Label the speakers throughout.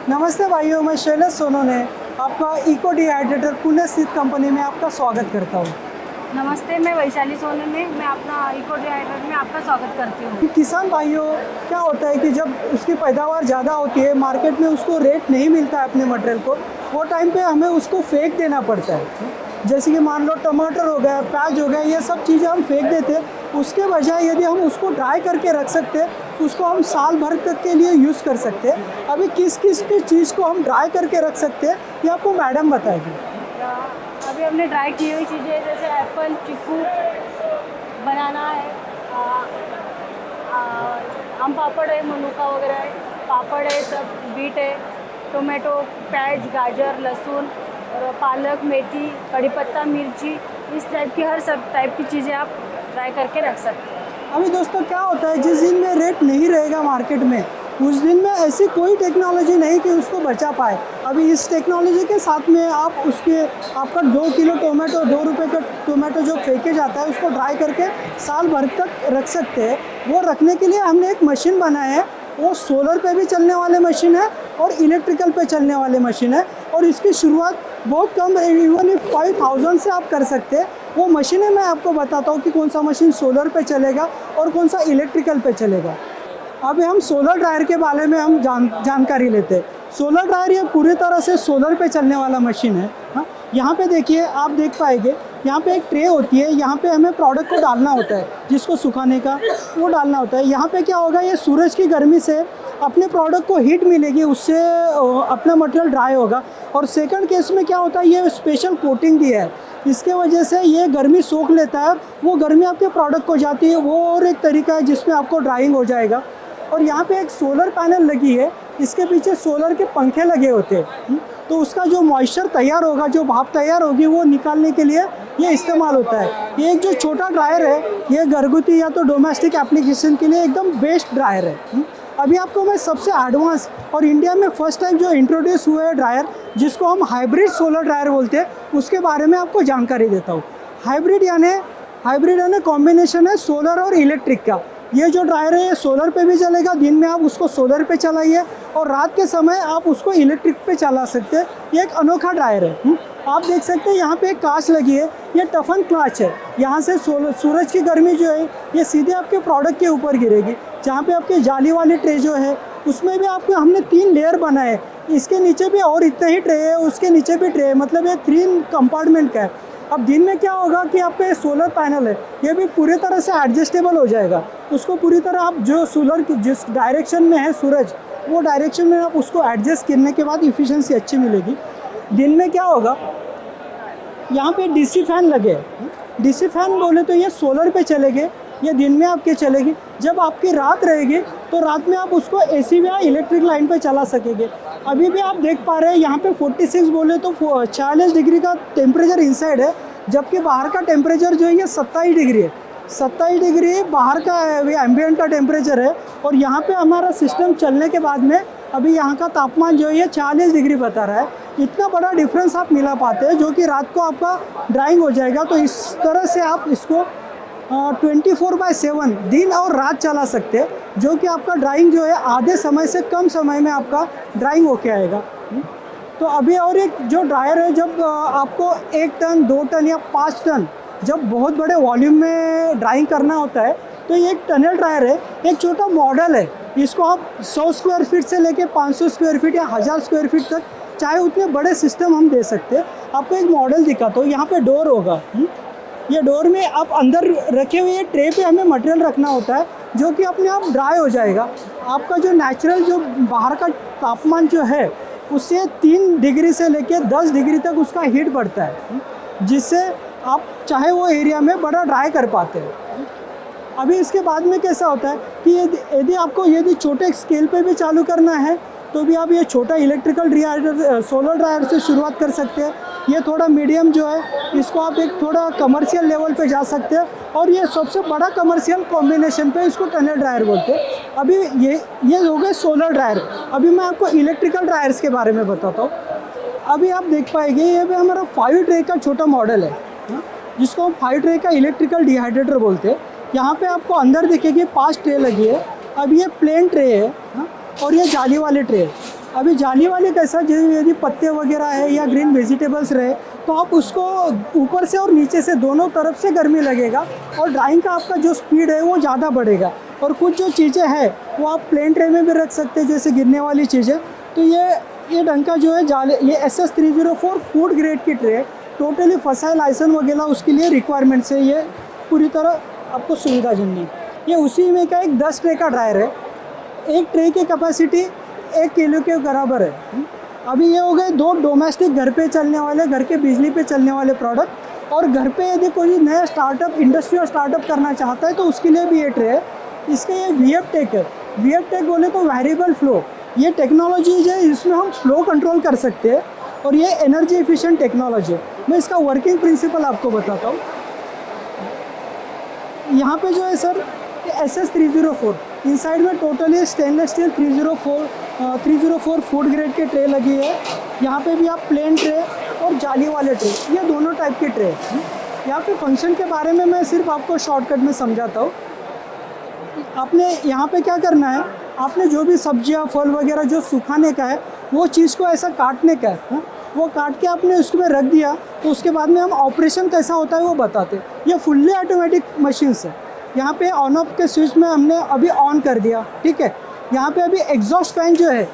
Speaker 1: नमस्ते भाइयों, मैं शैलेश सोनोने आपका इको डिहाइड्रेटर पुणे स्थित कंपनी में आपका स्वागत करता हूँ।
Speaker 2: नमस्ते, मैं वैशाली सोनोने, मैं अपना इको डिहाइड्रेटर में आपका स्वागत करती हूँ।
Speaker 1: किसान भाइयों, क्या होता है कि जब उसकी पैदावार ज़्यादा होती है, मार्केट में उसको रेट नहीं मिलता है अपने मटेरियल को, वो टाइम पे हमें उसको फेंक देना पड़ता है। जैसे कि मान लो टमाटर हो गया, प्याज हो गया, ये सब चीज़ें हम फेंक देते हैं। उसके बजाय यदि हम उसको ड्राई करके रख सकते हैं, उसको हम साल भर तक के लिए यूज़ कर सकते हैं। अभी किस किस की चीज़ को हम ड्राई करके रख सकते हैं, ये आपको मैडम बताएगी।
Speaker 2: अभी हमने ड्राई की हुई चीज़ें जैसे एप्पल, चीकू, बनाना है, आम पापड़ है, मनुका वगैरह है, पापड़ है, सब बीट है, टोमेटो, प्याज, गाजर, लहसुन और पालक, मेथी, कड़ी पत्ता, मिर्ची, इस टाइप की हर सब टाइप की चीज़ें आप ड्राई करके रख सकते हैं।
Speaker 1: अभी दोस्तों क्या होता है, जिस दिन में रेट नहीं रहेगा मार्केट में, उस दिन में ऐसी कोई टेक्नोलॉजी नहीं कि उसको बचा पाए। अभी इस टेक्नोलॉजी के साथ में आप आपका 2 किलो टोमेटो, 2 रुपये का टोमेटो जो फेंके जाता है, उसको ड्राई करके साल भर तक रख सकते हैं। वो रखने के लिए हमने एक मशीन बनाया है। वो सोलर पे भी चलने वाले मशीन है और इलेक्ट्रिकल पे चलने वाले मशीन है, और इसकी शुरुआत बहुत कम, इवन 5000 से आप कर सकते हैं। वो मशीनें मैं आपको बताता हूँ कि कौन सा मशीन सोलर पे चलेगा और कौन सा इलेक्ट्रिकल पे चलेगा। अभी हम सोलर ड्रायर के बारे में हम जानकारी लेते हैं। सोलर ड्रायर ये पूरी तरह से सोलर पे चलने वाला मशीन है। हाँ, यहाँ पे देखिए, आप देख पाएंगे, यहाँ पे एक ट्रे होती है, यहाँ पे हमें प्रोडक्ट को डालना होता है, जिसको सुखाने का वो डालना होता है। यहाँ पे क्या होगा, ये सूरज की गर्मी से अपने प्रोडक्ट को हीट मिलेगी, उससे अपना मटेरियल ड्राई होगा। और सेकंड केस में क्या होता है, ये स्पेशल कोटिंग दी है, इसके वजह से ये गर्मी सोख लेता है, वो गर्मी आपके प्रोडक्ट को जाती है। वो और एक तरीका है जिसमें आपको ड्राइंग हो जाएगा। और यहाँ पे एक सोलर पैनल लगी है, इसके पीछे सोलर के पंखे लगे होते हैं, तो उसका जो मॉइस्चर तैयार होगा, जो भाप तैयार होगी, वो निकालने के लिए ये इस्तेमाल होता है। ये एक जो छोटा ड्रायर है, ये घरगुती या तो डोमेस्टिक एप्लीकेशन के लिए एकदम बेस्ट ड्रायर है। अभी आपको मैं सबसे एडवांस और इंडिया में फर्स्ट टाइम जो इंट्रोड्यूस हुआ है ड्रायर, जिसको हम हाइब्रिड सोलर ड्रायर बोलते हैं, उसके बारे में आपको जानकारी देता हूँ। हाइब्रिड यानी कॉम्बिनेशन है सोलर और इलेक्ट्रिक का। ये जो ड्रायर है, ये सोलर पे भी चलेगा, दिन में आप उसको सोलर पे चलाइए और रात के समय आप उसको इलेक्ट्रिक पे चला सकते हैं। ये एक अनोखा ड्रायर है। आप देख सकते हैं यहाँ पे एक कांच लगी है, ये टफन कांच है। यहाँ से सूरज की गर्मी जो है, ये सीधे आपके प्रोडक्ट के ऊपर गिरेगी। जहाँ पे आपके जाली वाली ट्रे जो है, उसमें भी आपको हमने 3 लेयर बनाए। इसके नीचे भी और इतना ही ट्रे है, उसके नीचे भी ट्रे है, मतलब ये 3 कंपार्टमेंट का है। अब दिन में क्या होगा कि आपका सोलर पैनल है, ये भी पूरी तरह से एडजस्टेबल हो जाएगा। उसको पूरी तरह आप जो सोलर की जिस डायरेक्शन में है सूरज, वो डायरेक्शन में आप उसको एडजस्ट करने के बाद इफ़िशियंसी अच्छी मिलेगी। दिन में क्या होगा, यहाँ पे डीसी फैन लगे हैं। डीसी फैन बोले तो ये सोलर पे चलेंगे, ये दिन में आपके चलेगी। जब आपकी रात रहेगी तो रात में आप उसको एसी या इलेक्ट्रिक लाइन पे चला सकेंगे। अभी भी आप देख पा रहे हैं यहाँ पे 46 बोले तो 46 डिग्री का टेम्परेचर इनसाइड है, जबकि बाहर का टेम्परेचर जो है ये 27 डिग्री है। 27 डिग्री बाहर का एम्बियंट का टेम्परेचर है, और यहाँ पे हमारा सिस्टम चलने के बाद में अभी यहाँ का तापमान जो है ये 40 डिग्री बता रहा है। इतना बड़ा डिफरेंस आप मिला पाते हैं, जो कि रात को आपका ड्राइंग हो जाएगा। तो इस तरह से आप इसको 24/7 दिन और रात चला सकते हैं, जो कि आपका ड्राइंग जो है आधे समय से कम समय में आपका ड्राइंग होके आएगा। तो अभी और एक जो ड्रायर है, जब आपको 1 टन, 2 टन या 5 टन जब बहुत बड़े वॉल्यूम में ड्राइंग करना होता है, तो ये एक टनल ड्रायर है, एक छोटा मॉडल है। इसको आप 100 स्क्वायर फीट से लेके 500 स्क्वायर फीट या 1000 स्क्वायर फीट तक चाहे उतने बड़े सिस्टम हम दे सकते हैं। आपको एक मॉडल दिखाता हूँ। यहाँ पे डोर होगा, ये डोर में आप अंदर रखे हुए ट्रे पे हमें मटेरियल रखना होता है, जो कि अपने आप ड्राई हो जाएगा। आपका जो नेचुरल जो बाहर का तापमान जो है, उससे 3 डिग्री से लेकर 10 डिग्री तक उसका हीट बढ़ता है, जिससे आप चाहे वो एरिया में बड़ा ड्राई कर पाते हैं। अभी इसके बाद में कैसा होता है कि यदि छोटे स्केल पे भी चालू करना है, तो भी आप ये छोटा इलेक्ट्रिकल ड्रायर, सोलर ड्रायर से शुरुआत कर सकते हैं। ये थोड़ा मीडियम जो है, इसको आप एक थोड़ा कमर्शियल लेवल पे जा सकते हैं, और ये सबसे बड़ा कमर्शियल कॉम्बिनेशन पे इसको टनल ड्रायर बोलते हैं। अभी ये हो गए सोलर ड्रायर। अभी मैं आपको इलेक्ट्रिकल ड्रायर्स के बारे में बताता हूँ। अभी आप देख पाएंगे, ये भी हमारा 5 ट्रे का छोटा मॉडल है, जिसको हम 5 ट्रे का इलेक्ट्रिकल डिहाइड्रेटर बोलते हैं। यहाँ पे आपको अंदर दिखेगी 5 ट्रे लगी है। अब ये प्लेन ट्रे है, और ये जाली वाले ट्रे है। अभी जाली वाले कैसा, जैसे यदि पत्ते वगैरह है या ग्रीन वेजिटेबल्स रहे तो आप उसको ऊपर से और नीचे से दोनों तरफ से गर्मी लगेगा और ड्राइंग का आपका जो स्पीड है वो ज़्यादा बढ़ेगा। और कुछ जो चीज़ें हैं वो आप प्लेन ट्रे में भी रख सकते हैं, जैसे गिरने वाली चीज़ें। तो ये ढंग का जो है जाले, ये SS304 फूड ग्रेड की ट्रे है, टोटली फसाइल आइसन वगैरह उसके लिए रिक्वायरमेंट्स है, ये पूरी तरह आपको सुविधाजनक है। ये उसी में का एक 10 ट्रे का ड्रायर है, एक ट्रे की कैपेसिटी 1 किलो के बराबर है। अभी ये हो गए 2 डोमेस्टिक घर पे चलने वाले, घर के बिजली पे चलने वाले प्रोडक्ट। और घर पे यदि कोई नया स्टार्टअप, इंडस्ट्रियल स्टार्टअप करना चाहता है तो उसके लिए भी ये ट्रे है। इसका ये VF टेक है। VF टेक बोले तो वेरिएबल फ्लो, ये टेक्नोलॉजी है इसमें हम फ्लो कंट्रोल कर सकते हैं और ये एनर्जी एफिशिएंट टेक्नोलॉजी है। मैं इसका वर्किंग प्रिंसिपल आपको बताता हूँ। यहाँ पे जो है सर SS304, इनसाइड में totally stainless steel 304 food grade के ट्रे लगी है। यहाँ पे भी आप प्लेन ट्रे और जाली वाले ट्रे, ये दोनों टाइप के ट्रे हैं। यहाँ पे फंक्शन के बारे में मैं सिर्फ आपको शॉर्टकट में समझाता हूँ। आपने यहाँ पे क्या करना है, आपने जो भी सब्जियाँ फल वगैरह जो सुखाने का है वो चीज़ को ऐसा काटने का है, वो काट के आपने उसमें रख दिया। तो उसके बाद में हम ऑपरेशन कैसा होता है वो बताते। ये फुल्ली ऑटोमेटिक मशीन्स है। यहाँ पे ऑन ऑफ के स्विच में हमने अभी ऑन कर दिया, ठीक है। यहाँ पे अभी एग्जॉस्ट फैन जो है,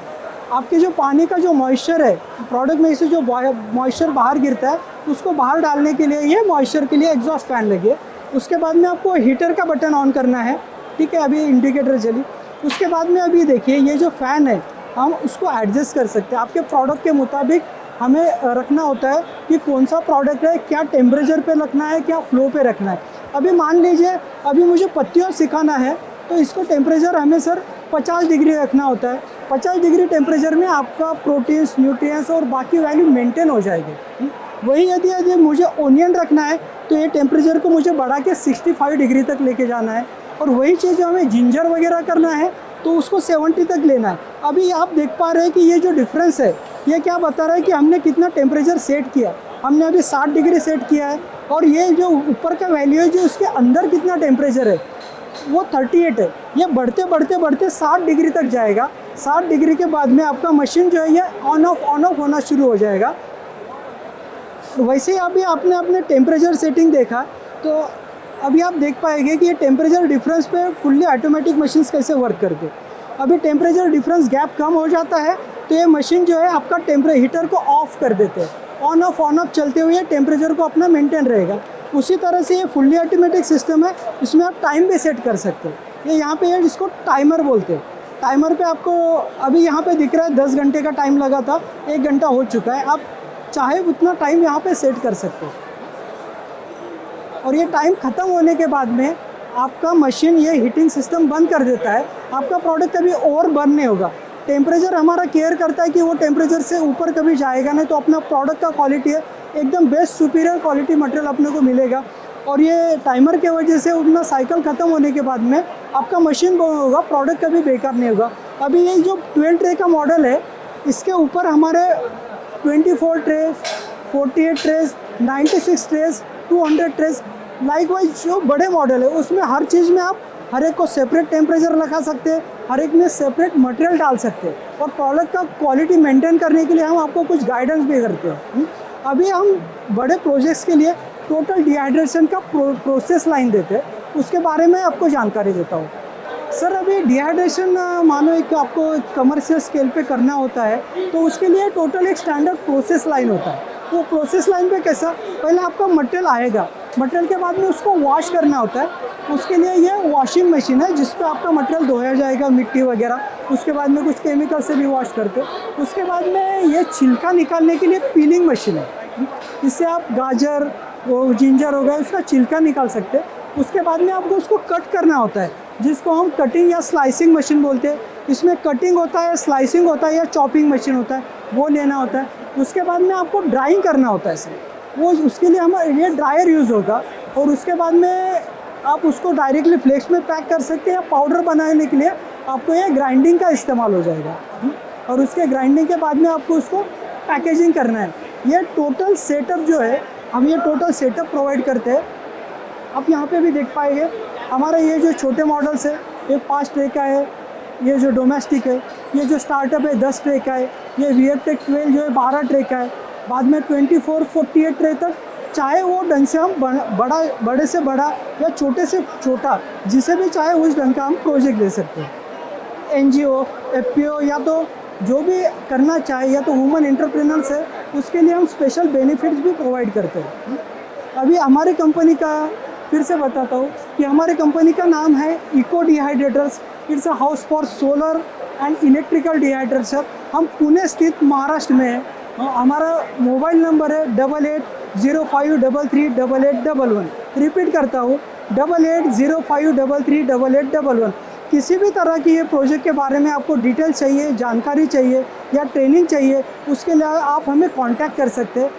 Speaker 1: आपके जो पानी का जो मॉइस्चर है प्रोडक्ट में से जो मॉइस्चर बाहर गिरता है उसको बाहर डालने के लिए ये मॉइस्चर के लिए एग्जॉस्ट फैन लगी है। उसके बाद में आपको हीटर का बटन ऑन करना है, ठीक है। अभी इंडिकेटर चली। उसके बाद में अभी देखिए ये जो फ़ैन है हम उसको एडजस्ट कर सकते हैं। आपके प्रोडक्ट के मुताबिक हमें रखना होता है कि कौन सा प्रोडक्ट है, क्या टेम्परेचर पे रखना है, क्या फ्लो पे रखना है। अभी मान लीजिए अभी मुझे पत्तियों सिखाना है तो इसको टेम्परेचर हमें सर 50 डिग्री रखना होता है। 50 डिग्री टेम्परेचर में आपका प्रोटीन्स, न्यूट्रिएंट्स और बाकी वैल्यू मेंटेन हो जाएगी। वही यदि मुझे ओनियन रखना है तो ये टेम्परेचर को मुझे बढ़ा के 65 डिग्री तक लेके जाना है। और वही चीज़ हमें जिंजर वगैरह करना है तो उसको 70 तक लेना है। अभी आप देख पा रहे हैं कि ये जो डिफरेंस है ये क्या बता रहा है कि हमने कितना टेम्परेचर सेट किया। हमने अभी 60 डिग्री सेट किया है और ये जो ऊपर का वैल्यू है जो उसके अंदर कितना टेम्परेचर है वो 38 है। ये बढ़ते बढ़ते बढ़ते 60 डिग्री तक जाएगा। 60 डिग्री के बाद में आपका मशीन जो है ये ऑन ऑफ होना शुरू हो जाएगा। वैसे ही अभी आपने अपने टेम्परेचर सेटिंग देखा तो अभी आप देख पाएंगे कि ये टेम्परेचर डिफरेंस पे फुल्ली ऑटोमेटिक मशीन्स कैसे वर्क करते। अभी टेम्परेचर डिफरेंस गैप कम हो जाता है तो ये मशीन जो है आपका हीटर को ऑफ कर देते हैं। ऑन ऑफ चलते हुए टेम्परेचर को अपना मेंटेन रहेगा। उसी तरह से ये फुल्ली ऑटोमेटिक सिस्टम है, इसमें आप टाइम भी सेट कर सकते हैं। ये यहाँ पे इसको टाइमर बोलते हैं। टाइमर पे आपको अभी यहाँ पे दिख रहा है 10 घंटे का टाइम लगा था, 1 घंटा हो चुका है। आप चाहे उतना टाइम यहाँ पे सेट कर सकते हो और ये टाइम ख़त्म होने के बाद में आपका मशीन ये हीटिंग सिस्टम बंद कर देता है। आपका प्रोडक्ट कभी ओवर बर्न नहीं होगा। टेम्परेचर हमारा केयर करता है कि वो टेम्परेचर से ऊपर कभी जाएगा नहीं, तो अपना प्रोडक्ट का क्वालिटी है एकदम बेस्ट सुपीरियर क्वालिटी मटेरियल अपने को मिलेगा। और ये टाइमर के वजह से अपना साइकिल ख़त्म होने के बाद में आपका मशीन होगा, प्रोडक्ट कभी बेकार नहीं होगा। अभी ये जो 12 ट्रे का मॉडल है इसके ऊपर हमारे 24 trace, 48 trace, 96 trace, 200 trace, likewise जो बड़े मॉडल है उसमें हर चीज़ में आप हर एक को सेपरेट टेम्परेचर लगा सकते हैं, हर एक में सेपरेट मटेरियल डाल सकते हैं और प्रोडक्ट का क्वालिटी मेंटेन करने के लिए हम आपको कुछ गाइडेंस भी करते हैं। अभी हम बड़े प्रोजेक्ट्स के लिए टोटल डिहाइड्रेशन का प्रोसेस लाइन देते हैं, उसके बारे में आपको जानकारी देता हूँ। सर अभी डिहाइड्रेशन मानो एक आपको कमर्शियल स्केल पे करना होता है तो उसके लिए टोटल एक स्टैंडर्ड प्रोसेस लाइन होता है। वो प्रोसेस लाइन पे कैसा, पहले आपका मटेरियल आएगा, मटेरियल के बाद में उसको वॉश करना होता है। उसके लिए ये वॉशिंग मशीन है जिस पे आपका मटेरियल धोया जाएगा, मिट्टी वगैरह, उसके बाद में कुछ केमिकल से भी वॉश करते हैं। उसके बाद में ये छिलका निकालने के लिए पीलिंग मशीन है, इससे आप गाजर वो जिंजर हो गया उसका छिलका निकाल सकते हैं। उसके बाद में आपको उसको कट करना होता है जिसको हम कटिंग या स्लाइसिंग मशीन बोलते हैं। इसमें कटिंग होता है, स्लाइसिंग होता है या चॉपिंग मशीन होता है, वो लेना होता है। उसके बाद में आपको ड्राइंग करना होता है सर, वो उसके लिए हमारा ये ड्रायर यूज़ होगा। और उसके बाद में आप उसको डायरेक्टली फ्लेक्स में पैक कर सकते हैं या पाउडर बनाने के लिए आपको ये ग्राइंडिंग का इस्तेमाल हो जाएगा। और उसके ग्राइंडिंग के बाद में आपको उसको पैकेजिंग करना है। ये टोटल सेटअप जो है हम ये टोटल सेटअप प्रोवाइड करते हैं। आप यहाँ पे भी देख पाएंगे हमारा ये जो छोटे मॉडल्स है ये 5 ट्रे का है, ये जो डोमेस्टिक है ये जो स्टार्टअप है 10 ट्रे का है, ये VFTech 12 जो है 12 ट्रे का है, बाद में 24-48 ट्रे तक, चाहे वो ढंग से हम बड़े से बड़ा या छोटे से छोटा जिसे भी चाहे उस ढंग का हम प्रोजेक्ट ले सकते हैं। NGO, FPO या तो जो भी करना चाहे या तो वुमन एंटरप्रेन्योर्स है, उसके लिए हम स्पेशल बेनिफिट्स भी प्रोवाइड करते हैं। अभी हमारी कंपनी का फिर से बताता हूँ कि हमारी कंपनी का नाम है Eco Dehydrators. It's a house for solar and electrical dehydrator. हम पुणे स्थित महाराष्ट्र में हैं। हमारा मोबाइल नंबर है 8805338811। रिपीट करता हूँ 8805338811। किसी भी तरह की ये प्रोजेक्ट के बारे में आपको डिटेल चाहिए, जानकारी चाहिए या ट्रेनिंग चाहिए, उसके लिए आप हमें कांटेक्ट कर सकते हैं।